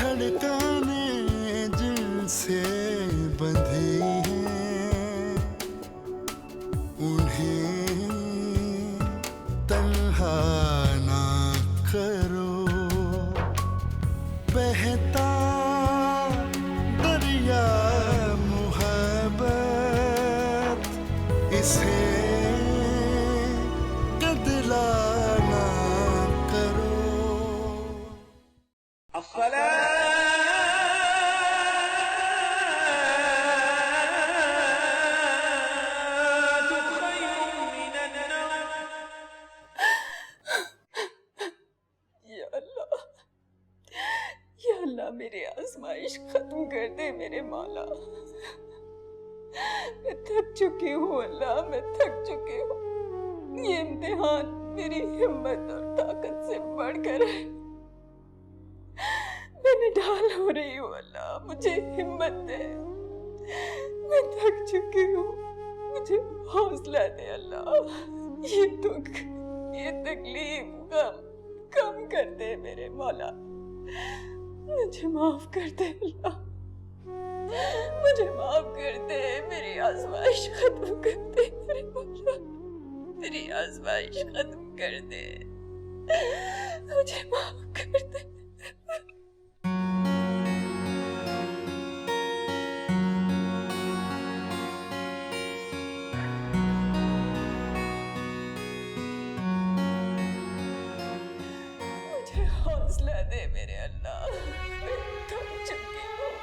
धड़कने जिनसे बंधी हैं उन्हें तन्हा ना करो। बहता दरिया मोहब्बत इसे गदला ना करो। या अल्लाह मेरी आजमाइश खत्म कर दे मेरे मौला। मैं थक चुकी हूँ अल्लाह, मैं थक चुकी हूँ। ये इम्तिहान मेरी हिम्मत और ताकत से बढ़कर है। मैं निढाल हो रही हूँ अल्लाह, मुझे हिम्मत दे। मैं थक चुकी हूँ, मुझे हौसला दे अल्लाह। ये दुख, ये तकलीफ, गम कम कर दे मेरे मौला। मुझे माफ कर दे अल्लाह, मुझे माफ कर दे। मेरी आजमाइश खत्म कर दे मेरे मौला, मेरी आजमाइश खत्म कर दे। मुझे माफ कर दे। मुझे हौसला दे मेरे अल्लाह, मैं थक चुकी हूँ।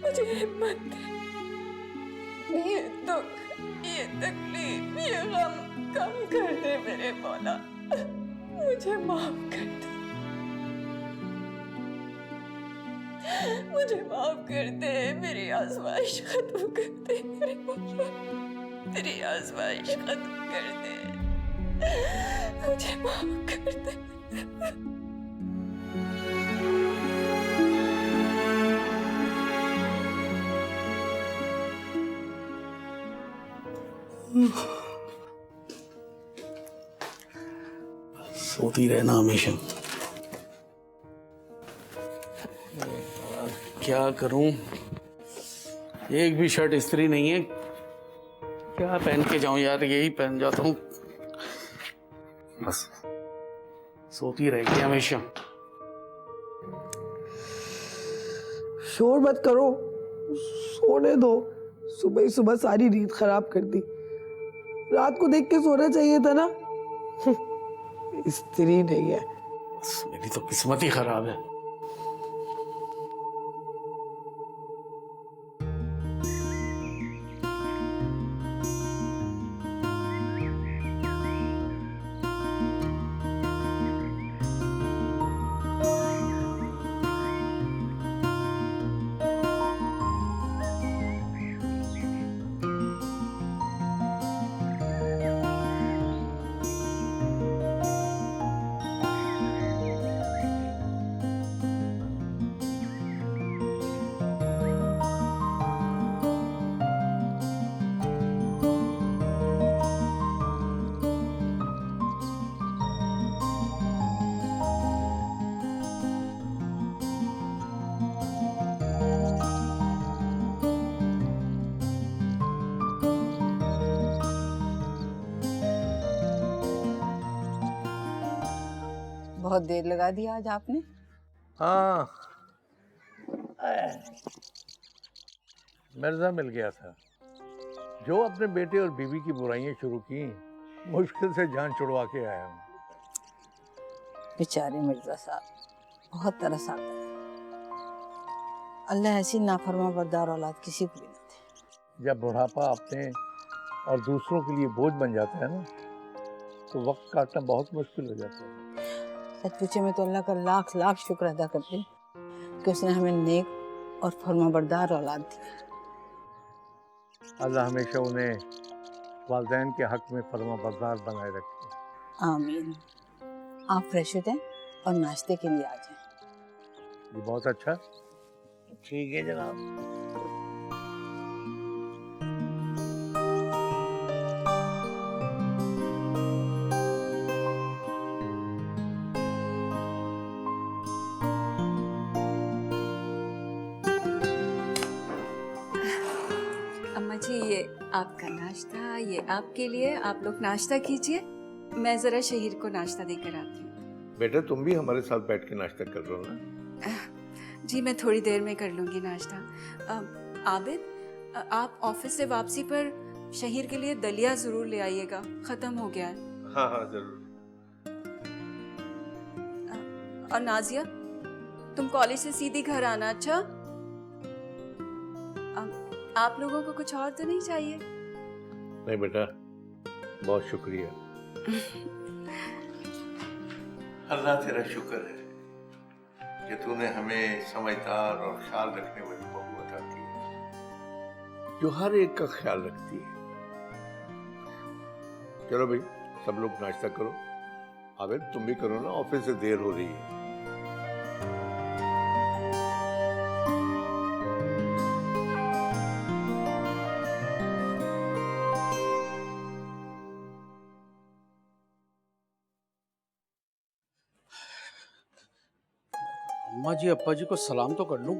मुझे हिम्मत दे। ये दुख, ये तकलीफ, ये गम कम कर दे मेरे मौला। मुझे माफ कर दे, मुझे माफ कर दे। मेरी आजमाइश खत्म कर दे मेरे मौला, मेरी आजमाइश खत्म कर दे। मुझे माफ कर दे। सोती रहना हमेशा। क्या करूं, एक भी शर्ट इस्त्री नहीं है। क्या पहन के जाऊं यार, यही पहन जाता हूं। बस सोती रहेगी हमेशा। शोर मत करो, सोने दो। सुबह ही सुबह सारी नींद खराब कर दी। रात को देख के सोना चाहिए था ना। स्त्री नहीं है। बस मेरी तो किस्मत ही खराब है। बहुत देर लगा दी आज आपने। हाँ, मिर्जा मिल गया था जो अपने बेटे और बीवी की बुराइयां शुरू की। मुश्किल से जान छुड़वा के आया हूँ। बेचारे मिर्जा साहब, बहुत तरस आता है। अल्लाह ऐसी नाफरमा बरदार औलाद किसी को भी न दे। जब बुढ़ापा अपने और दूसरों के लिए बोझ बन जाता है ना, तो वक्त काटना बहुत मुश्किल हो जाता है। सच पूछे मैं तो अल्लाह का लाख लाख शुक्र अदा करती हूँ कि उसने हमें नेक और फरमाबरदार औलाद दी। अल्लाह हमेशा उन्हें वालिदैन के हक में फरमाबरदार बनाए रखे। आमीन। आप फ्रेश हो जाएं और नाश्ते के लिए आ जाएं। ये बहुत अच्छा। ठीक है जनाब। अम्मा जी ये आपका नाश्ता, ये आपके लिए, आप लोग नाश्ता कीजिए, मैं जरा शहीर को नाश्ता देकर आती हूँ। बेटा तुम भी हमारे साथ बैठ के नाश्ता कर लो ना। जी मैं थोड़ी देर में कर लूँगी नाश्ता। आबिद, आप ऑफिस से वापसी पर शहीर के लिए दलिया ज़रूर ले आइएगा, ख़त्म हो गया है। हाँ हाँ जरूर। और नाजिया, तुम कॉलेज से सीधी घर आना। अच्छा, आप लोगों को कुछ और तो नहीं चाहिए? नहीं बेटा, बहुत शुक्रिया। अल्लाह तेरा शुक्र है कि तूने हमें समझदार और ख्याल रखने वाली बहू अता की है, जो हर एक का ख्याल रखती है। चलो भाई, सब लोग नाश्ता करो। आबिद तुम भी करो ना, ऑफिस से देर हो रही है। अम्मा जी अप्पा जी को सलाम तो कर लूं।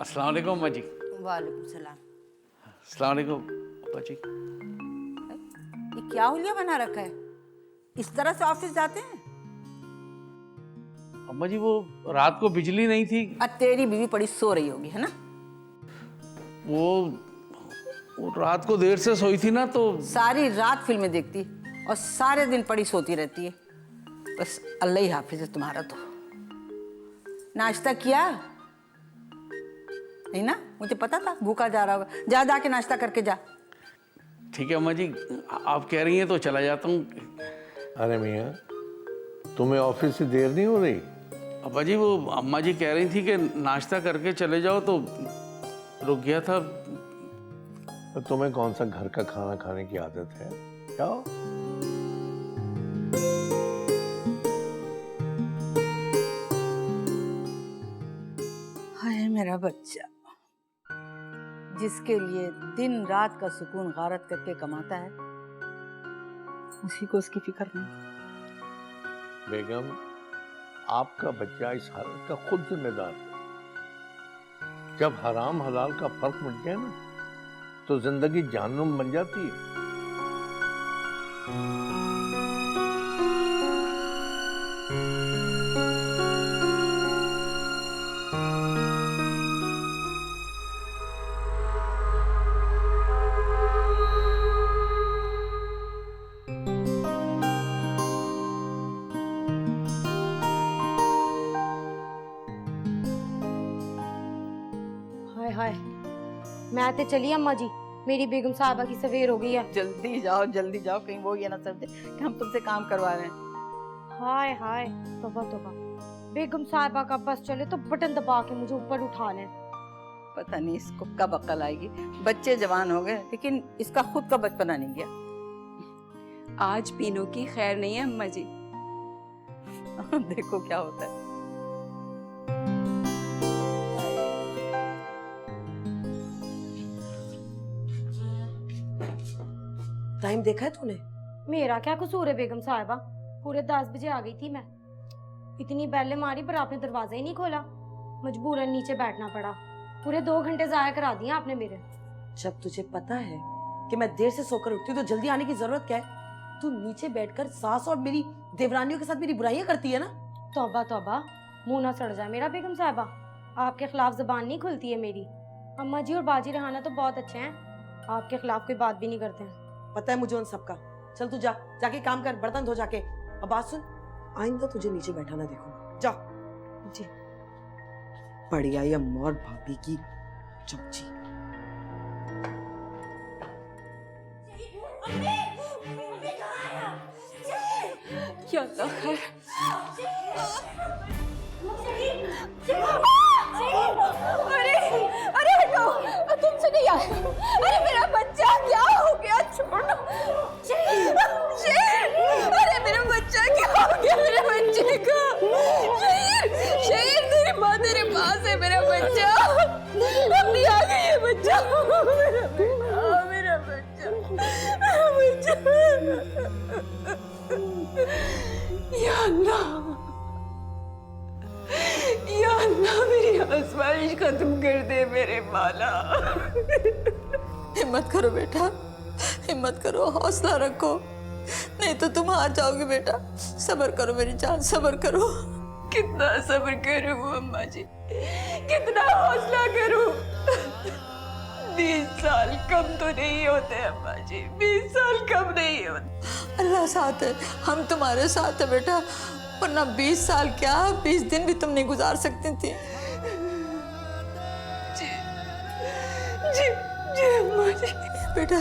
अस्सलाम वालेकुम अम्मा जी। वालेकुम सलाम। अस्सलाम वालेकुम अप्पा जी। ये क्या हुलिया बना रखा है? इस तरह से ऑफिस जाते हैं? अम्मा जी वो रात को बिजली नहीं थी। और तेरी बीवी बड़ी सो रही होगी, है ना? वो रात को देर से सोई थी ना, तो सारी रात फिल्में देखती और सारे दिन पड़ी सोती रहती है। बस अल्लाह ही हाफिज है तुम्हारा। तो नाश्ता किया नहीं ना? मुझे पता था भूखा जा रहा होगा। जा जाके नाश्ता करके जा। ठीक है अम्मा जी, आप कह रही हैं तो चला जाता हूँ। अरे मियाँ, तुम्हें ऑफिस से देर नहीं हो रही? अब्बा जी वो अम्मा जी कह रही थी कि नाश्ता करके चले जाओ, तो रुक गया था। तो तुम्हें कौन सा घर का खाना खाने की आदत है? जाओ। हाय मेरा बच्चा, जिसके लिए दिन रात का सुकून गारत करके कमाता है, उसी को उसकी फिक्र नहीं। बेगम, आपका बच्चा इस हालत का खुद जिम्मेदार है। जब हराम हलाल का फर्क मिट जाए ना, तो जिंदगी जहन्नुम बन जाती है। हाय हाय, मैं तो चली अम्मा जी, मेरी बेगम साहबा की सवेर हो गई है। जल्दी जाओ, कहीं वो ये ना समझे कि हम तुमसे काम करवा रहे हैं। हाय हाय, तौबा तौबा, बेगम साहबा का बस चले तो बटन दबा के मुझे ऊपर उठा लें। पता नहीं इसको कब अक्ल आएगी। बच्चे जवान हो गए, लेकिन इसका खुद का बचपना नहीं गया। आज पीनों की खैर नहीं है अम्मा जी। देखो क्या होता है। टाइम देखा है तूने? मेरा क्या कसूर है बेगम साहबा, पूरे 10 बजे आ गई थी मैं। इतनी बैलें मारी पर आपने दरवाजा ही नहीं खोला, मजबूरन नीचे बैठना पड़ा। पूरे 2 घंटे जाया करा दिए आपने मेरे। जब तुझे पता है कि मैं देर से सोकर उठती हूँ तो जल्दी आने की जरूरत क्या है? तू नीचे बैठकर सास और मेरी देवरानियों के साथ मेरी बुराइयां करती है ना। तौबा तौबा, मुंह ना सड़ जाए मेरा बेगम साहबा, आपके खिलाफ जबान नहीं खुलती है मेरी। अम्मा जी और बाजी रहाना तो बहुत अच्छे हैं, आपके खिलाफ कोई बात भी नहीं करते हैं। पता है मुझे उन सबका। चल तू जाके काम कर, बर्तन धो जाके। अब बात सुन, आइंदा तुझे नीचे बैठा ना देखूंगा। जा जी। पड़ी आई अम्मा और भाभी की चमची। क्या अल्लाह खैर। अरे अरे हटो, तुमसे नहीं आए। अरे मेरा बच्चा क्या हो गया? छोड़ो। अरे मेरा बच्चा क्या हो गया? मेरे बच्चे का शहीर, तेरी माँ तेरे पास है। मेरा बच्चा अपनी आ गई है। बच्चा, मेरा बच्चा, या अल्लाह, या अल्लाह मेरी आजमाइश खत्म कर दे मेरे माला। हिम्मत करो बेटा, हिम्मत करो, हौसला रखो, नहीं तो तुम हार जाओगे बेटा। सब्र करो मेरी जान, सब्र करो। कितना सब्र करूं अम्मा जी, कितना हौसला करूं। 20 साल कम तो नहीं होते अम्मा जी, 20 साल कम नहीं होते। अल्लाह साथ है, हम तुम्हारे साथ है बेटा, वरना 20 साल क्या 20 दिन भी तुम नहीं गुजार सकती थी। जी जी जी अम्मा जी। बेटा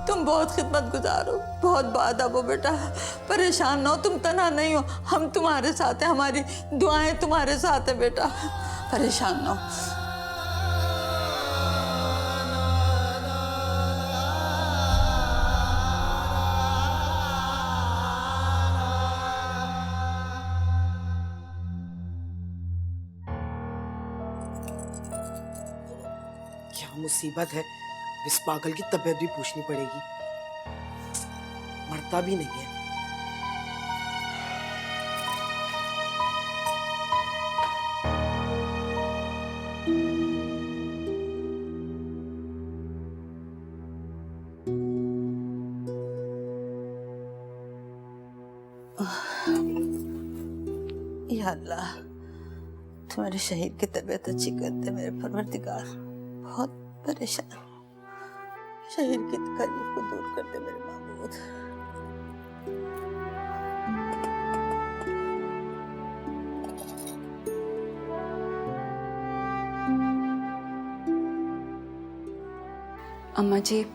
तुम बहुत खिदमत गुजार हो, बहुत बादब हो बेटा, परेशान ना हो, तुम तना नहीं हो, हम तुम्हारे साथ हैं, हमारी दुआएं तुम्हारे साथ है बेटा, परेशान ना हो। क्या मुसीबत है, इस पागल की तबीयत भी पूछनी पड़ेगी, मरता भी नहीं है। या अल्लाह, तुम्हारे शहीद की तबीयत अच्छी कर दे मेरे परवरदिगार, बहुत परेशान, शहीद की तकलीफ को दूर कर दे मेरे महबूब। अम्मा जी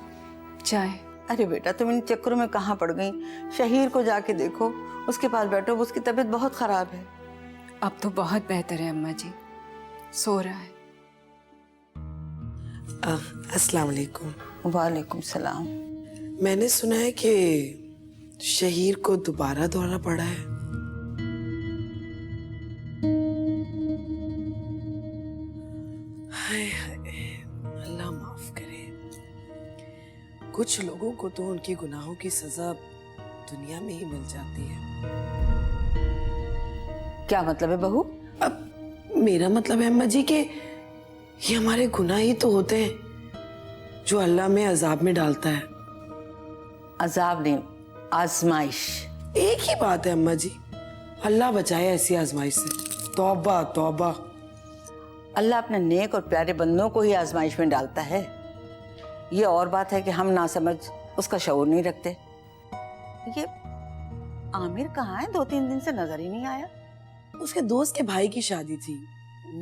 चाय। अरे बेटा तुम इन चक्करों में कहाँ पड़ गई, शहीर को जाके देखो, उसके पास बैठो, उसकी तबीयत बहुत खराब है। अब तो बहुत बेहतर है अम्मा जी, सो रहा है। अस्सलाम वालेकुम। वालेकुम सलाम। मैंने सुना है कि शहीर को दोबारा दौरा पड़ा है। हाय हाय, अल्लाह माफ करे। कुछ लोगों को तो उनके गुनाहों की सजा दुनिया में ही मिल जाती है। क्या मतलब है बहू? अब मेरा मतलब है अम्मा जी कि ये हमारे गुनाह ही तो होते हैं जो अल्लाह में अजाब में डालता है। अजाब नहीं, आजमाइश। एक ही बात है अम्मा जी, अल्लाह बचाए ऐसी आजमाइश से। तौबा तौबा। अल्लाह अपने नेक और प्यारे बंदों को ही आजमाइश में डालता है। ये और बात है कि हम ना समझ उसका शऊर नहीं रखते। ये आमिर कहाँ है? 2-3 दिन से नजर ही नहीं आया। उसके दोस्त के भाई की शादी थी,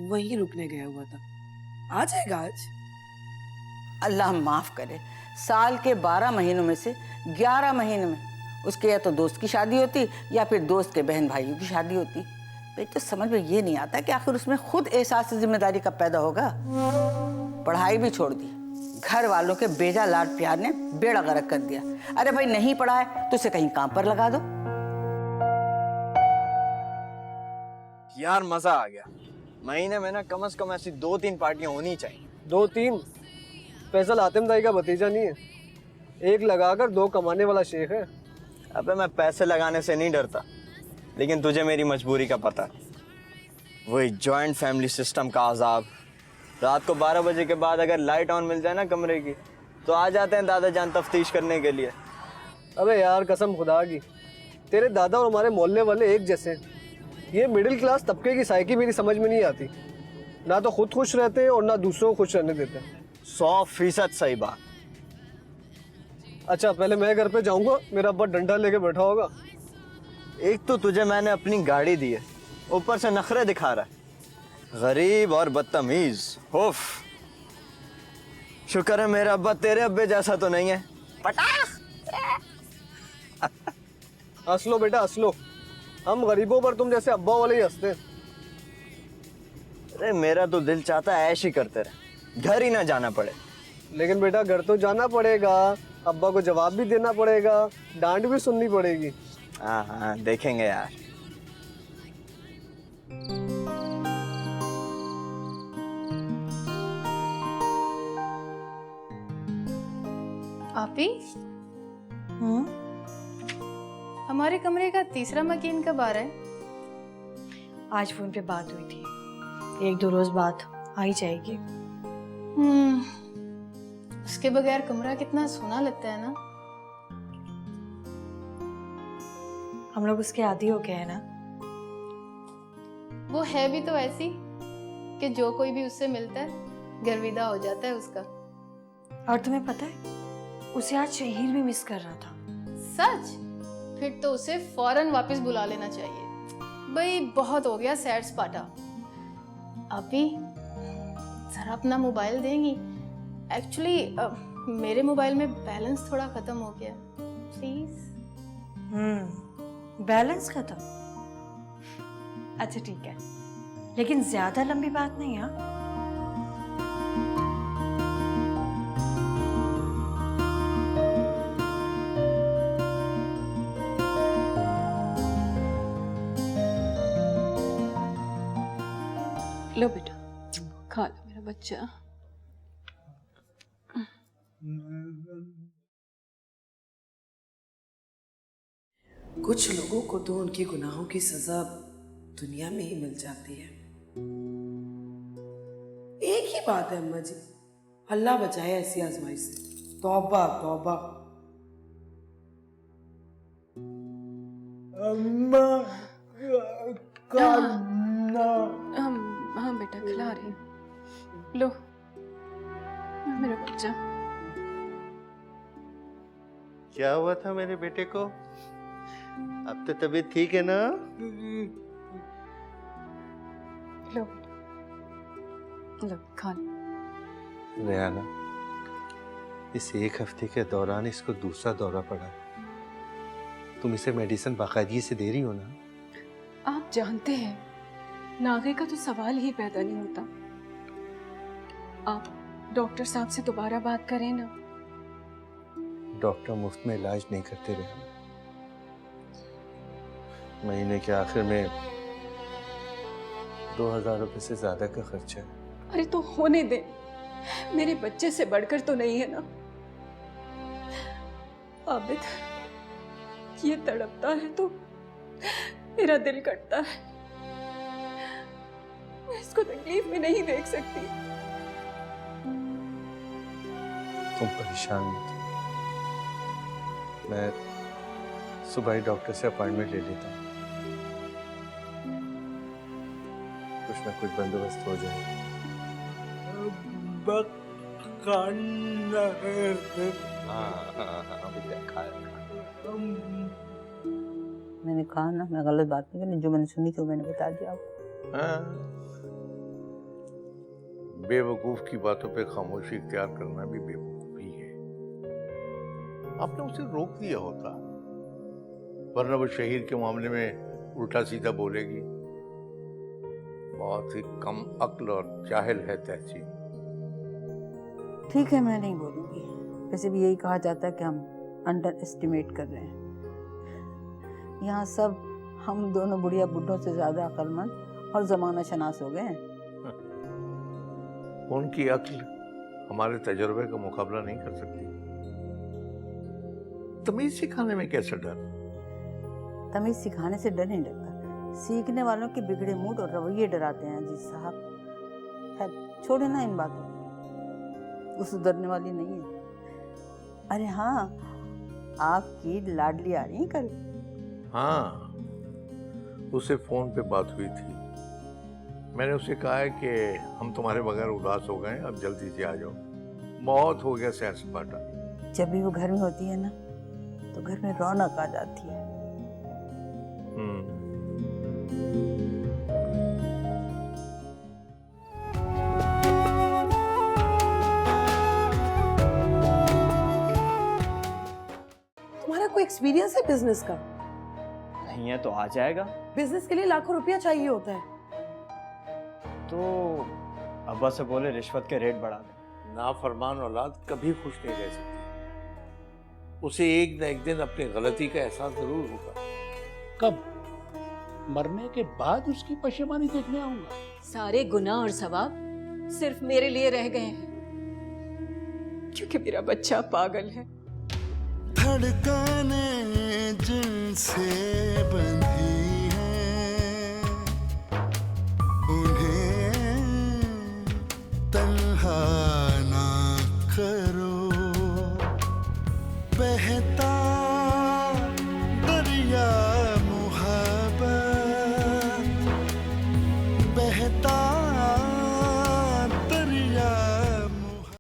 वहीं रुकने गया हुआ था। आ जाएगा आज। अल्लाह माफ करे, साल के 12 महीनों में से 11 महीने में उसके या तो दोस्त की शादी होती या फिर दोस्त के बहन भाइयों की शादी होती। मेरे तो समझ में ये नहीं आता कि आखिर उसमें खुद एहसास जिम्मेदारी कब पैदा होगा। पढ़ाई भी छोड़ दी, घर वालों के बेजा लाड प्यार ने बेड़ा गर्क कर दिया। अरे भाई नहीं पढ़ा है तो उसे कहीं काम पर लगा दो। यार मजा आ गया। महीने में ना कम से कम ऐसी 2-3 पार्टियां होनी चाहिए। 2-3? फैसल आतिम दाई का भतीजा नहीं है, एक लगाकर 2 कमाने वाला शेख है। अबे मैं पैसे लगाने से नहीं डरता, लेकिन तुझे मेरी मजबूरी का पता है। वही जॉइंट फैमिली सिस्टम का अजाब। रात को 12 बजे के बाद अगर लाइट ऑन मिल जाए ना कमरे की, तो आ जाते हैं दादा जान तफ्तीश करने के लिए। अबे यार कसम खुदा की, तेरे दादा और हमारे मोहल्ले वाले एक जैसे। ये मिडिल क्लास तबके की साइकी मेरी समझ में नहीं आती। ना तो खुद खुश रहते और ना दूसरों को खुश रहने देते। 100% सही बात। अच्छा पहले मैं घर पे जाऊंगा, मेरा अब्बा डंडा लेके बैठा होगा। एक तो तुझे मैंने अपनी गाड़ी दी है, ऊपर से नखरे दिखा रहा है। गरीब और बदतमीज। उफ। शुक्र है मेरा अब्बा तेरे अब्बे जैसा तो नहीं है। हंस लो बेटा हंस लो, हम गरीबों पर तुम जैसे अब्बा वाले ही हंसते। अरे मेरा तो दिल चाहता है ऐश ही करते रहे, घर ही ना जाना पड़े। लेकिन बेटा घर तो जाना पड़ेगा, अब्बा को जवाब भी देना पड़ेगा, डांट भी सुननी पड़ेगी। हाँ हाँ देखेंगे यार। आपी हमारे कमरे का तीसरा मकीन कब आ रहा है? आज फोन पे बात हुई थी, 1-2 रोज बाद आ ही जाएगी। उसके बगैर कमरा कितना सोना लगता है ना। हम लोग उसके आदी हो गए हैं ना। वो है भी तो ऐसी कि जो कोई भी उससे मिलता है गर्विदा हो जाता है उसका। और तुम्हें पता है, उसे आज शहीर भी मिस कर रहा था। सच? फिर तो उसे फौरन वापस बुला लेना चाहिए। भाई बहुत हो गया सैर सपाटा। अभी जरा अपना मोबाइल देंगी? एक्चुअली मेरे मोबाइल में बैलेंस थोड़ा खत्म हो गया, प्लीज। बैलेंस खत्म? अच्छा ठीक है, लेकिन ज्यादा लंबी बात नहीं। हाँ, लो बेटा, खा लो मेरा बच्चा। कुछ लोगों को तो उनके गुनाहों की सजा दुनिया में ही मिल जाती है। एक ही बात है अम्मा जी, अल्लाह बचाए ऐसी आजमाइश से। तौबा तौबा। अम्मा हाँ बेटा, खिला रही हूँ। लो मेरा बच्चा। क्या हुआ था मेरे बेटे को? अब तो तबीयत ठीक है ना? लो लो, खा लो। रेहाना, इस 1 हफ्ते के दौरान इसको दूसरा दौरा पड़ा। तुम इसे मेडिसिन बाकायदगी से दे रही हो ना? आप जानते हैं, नागे का तो सवाल ही पैदा नहीं होता। आप डॉक्टर साहब से दोबारा बात करें ना। डॉक्टर मुफ्त में इलाज नहीं करते रहे। महीने के आखिर में 2000 रुपए से ज्यादा का खर्चा है। अरे तो होने दे, मेरे बच्चे से बढ़कर तो नहीं है ना। आबिद ये तड़पता है तो मेरा दिल कटता है। मैं इसको तकलीफ में नहीं देख सकती। तुम परेशान मत हो। मैं सुबह ही डॉक्टर से अपॉइंटमेंट ले लेता हूँ। कुछ ना कुछ बंदोबस्त हो जाएगा। हाँ, बेटा खाया। मैंने कहा ना, मैं गलत बात नहीं करनी। जो मैंने सुनी थी वो मैंने बता दिया आपको। हाँ, बेवकूफ की बातों पे खामोशी इख्तियार करना भी बेवकूफी है। आपने उसे रोक दिया होता, वरना वो शहीर के मामले में उल्टा सीधा बोलेगी। बहुत ही कम अक्ल और जाहिल है तहसीन। ठीक है, मैं नहीं बोलूंगी। वैसे भी यही कहा जाता है कि हम अंडर एस्टिमेट कर रहे हैं। यहाँ सब हम दोनों बुढ़िया बुढ़ों से ज्यादा अक्लमंद और जमाना शनास हो गए हैं। उनकी अक्ल हमारे तजुर्बे का मुकाबला नहीं कर सकती। तमीज सिखाने में कैसा डर? तमीज सिखाने से डर नहीं लगता, सीखने वालों के बिगड़े मूड और रवैये डराते हैं जी साहब। खैर छोड़े ना इन बातों को, वो सुधरने वाली नहीं है। अरे हाँ, आपकी लाडली आ रही है कल। हाँ, उससे फोन पे बात हुई थी। मैंने उसे कहा है कि हम तुम्हारे बगैर उदास हो गए, अब जल्दी से आ जाओ। बहुत हो गया सैर सपाटा। जब भी वो घर में होती है ना, तो घर में रौनक आ जाती है। तुम्हारा कोई एक्सपीरियंस है बिजनेस का? नहीं है तो आ जाएगा। बिजनेस के लिए लाखों रुपया चाहिए होता है। तो अब्बा से बोले रिश्वत के रेट बढ़ा दें। नाफरमान औलाद कभी खुश नहीं रह सकती। उसे एक न एक दिन अपनी गलती का एहसास जरूर होगा। कब? मरने के बाद उसकी पशेमानी देखने आऊंगा। सारे गुनाह और सवाब सिर्फ मेरे लिए रह गए हैं, क्योंकि मेरा बच्चा पागल है। धड़कने जिनसे बंधी हैं उन्हें तन्हा ना करो। बहता